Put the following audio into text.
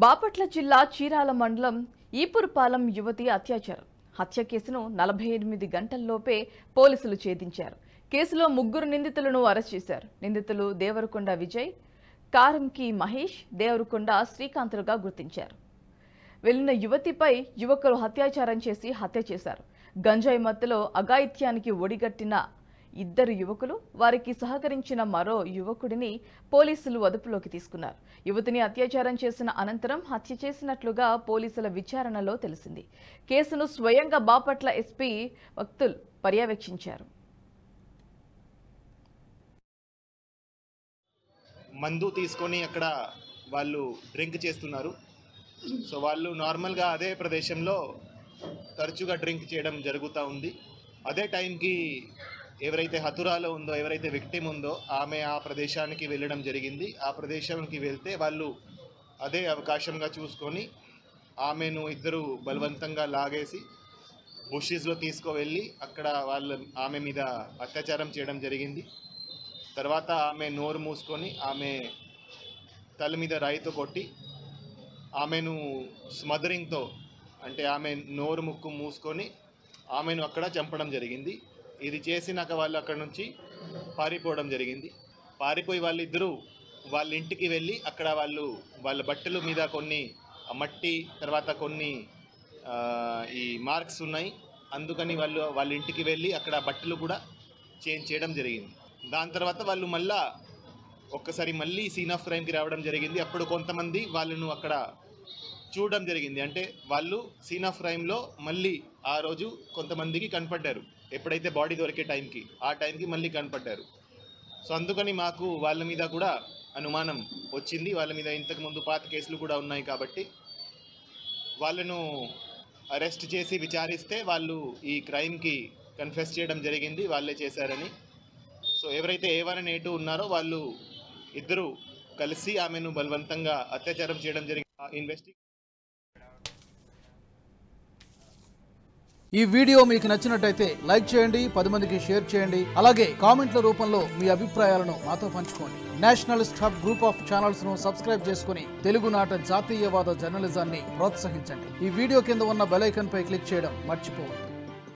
బాపట్ల జిల్లా చీరాల మండలం ఈపురపాలెం యువతి అత్యాచారం హత్య కేసును 48 గంటల్లోపే పోలీసులు ఛేదించారు. కేసులో 3 నిందితులను అరెస్ట్ చేశారు. నిందితులు దేవరకొండ విజయ్, కారంకి మహేష్, దేవరకొండ శ్రీకాంతులుగా గుర్తించారు. వెళ్లిన యువతిపై యువకులు అత్యాచారం చేసి హత్య చేశారు. గంజాయి మత్తులో అఘాయిత్యానికి ఒడిగట్టిన 2 యువకులు, వారికి సహకరించిన మరో యువకుడిని పోలీసులు అదుపులోకి తీసుకున్నారు. యువతిని అత్యాచారం చేసిన అనంతరం హత్య చేసినట్లుగా పోలీసుల విచారణలో తెలిసింది. కేసును స్వయంగా బాపట్ల ఎస్పీ వక్తుల్ పర్యవేక్షించారు. మందు తీసుకొని అక్కడ వాళ్ళు డ్రింక్ చేస్తున్నారు. సో వాళ్ళు నార్మల్గా అదే ప్రదేశంలో తరచుగా డ్రింక్ చేయడం జరుగుతూ ఉంది. అదే టైంకి ఎవరైతే హతురాలో ఉందో, ఎవరైతే విక్టిమ్ ఉందో ఆమె ఆ ప్రదేశానికి వెళ్ళడం జరిగింది. ఆ ప్రదేశానికి వెళ్తే వాళ్ళు అదే అవకాశంగా చూసుకొని ఆమెను ఇద్దరు బలవంతంగా లాగేసి బుషెస్లో తీసుకువెళ్ళి అక్కడ ఆమె మీద అత్యాచారం చేయడం జరిగింది. తర్వాత ఆమె నోరు మూసుకొని ఆమె తల మీద రాయితో కొట్టి ఆమెను స్మదరింగ్తో, అంటే ఆమె నోరు ముక్కు మూసుకొని ఆమెను అక్కడ చంపడం జరిగింది. ఇది చేసినాక వాళ్ళు అక్కడ నుంచి పారిపోవడం జరిగింది. పారిపోయి వాళ్ళిద్దరూ వాళ్ళ ఇంటికి వెళ్ళి అక్కడ వాళ్ళ బట్టల మీద కొన్ని మట్టి, తర్వాత కొన్ని ఈ మార్క్స్ ఉన్నాయి. అందుకని వాళ్ళ ఇంటికి వెళ్ళి అక్కడ బట్టలు కూడా చేంజ్ చేయడం జరిగింది. దాని తర్వాత వాళ్ళు మళ్ళీ సీన్ ఆఫ్ క్రైమ్కి రావడం జరిగింది. అప్పుడు కొంతమంది వాళ్ళను అక్కడ చూడడం జరిగింది. అంటే వాళ్ళు సీన్ ఆఫ్ క్రైమ్లో మళ్ళీ ఆ రోజు కొంతమందికి కనపడ్డారు. ఎప్పుడైతే బాడీ దొరికే టైంకి, ఆ టైంకి మళ్ళీ కనపడ్డారు. సో అందుకని మాకు వాళ్ళ మీద కూడా అనుమానం వచ్చింది. వాళ్ళ మీద ఇంతకుముందు పాత కేసులు కూడా ఉన్నాయి కాబట్టి వాళ్ళను అరెస్ట్ చేసి విచారిస్తే వాళ్ళు ఈ క్రైమ్కి కన్ఫెస్ చేయడం జరిగింది, వాళ్ళే చేశారని. సో ఎవరైతే A1 and A2 ఉన్నారో వాళ్ళు ఇద్దరు కలిసి ఆమెను బలవంతంగా అత్యాచారం చేయడం జరిగింది. ఈ వీడియో మీకు నచ్చినట్టయితే లైక్ చేయండి, 10 మందికి షేర్ చేయండి. అలాగే కామెంట్ల రూపంలో మీ అభిప్రాయాలను మాతో పంచుకోండి. Nationalist hub group of channels ను సబ్స్క్రైబ్ చేసుకుని తెలుగునాట జాతీయవాద జర్నలిజాన్ని ప్రోత్సహించండి. ఈ వీడియో కింద ఉన్న బెల్ ఐకాన్ పై క్లిక్ చేయడం మర్చిపోవద్దు.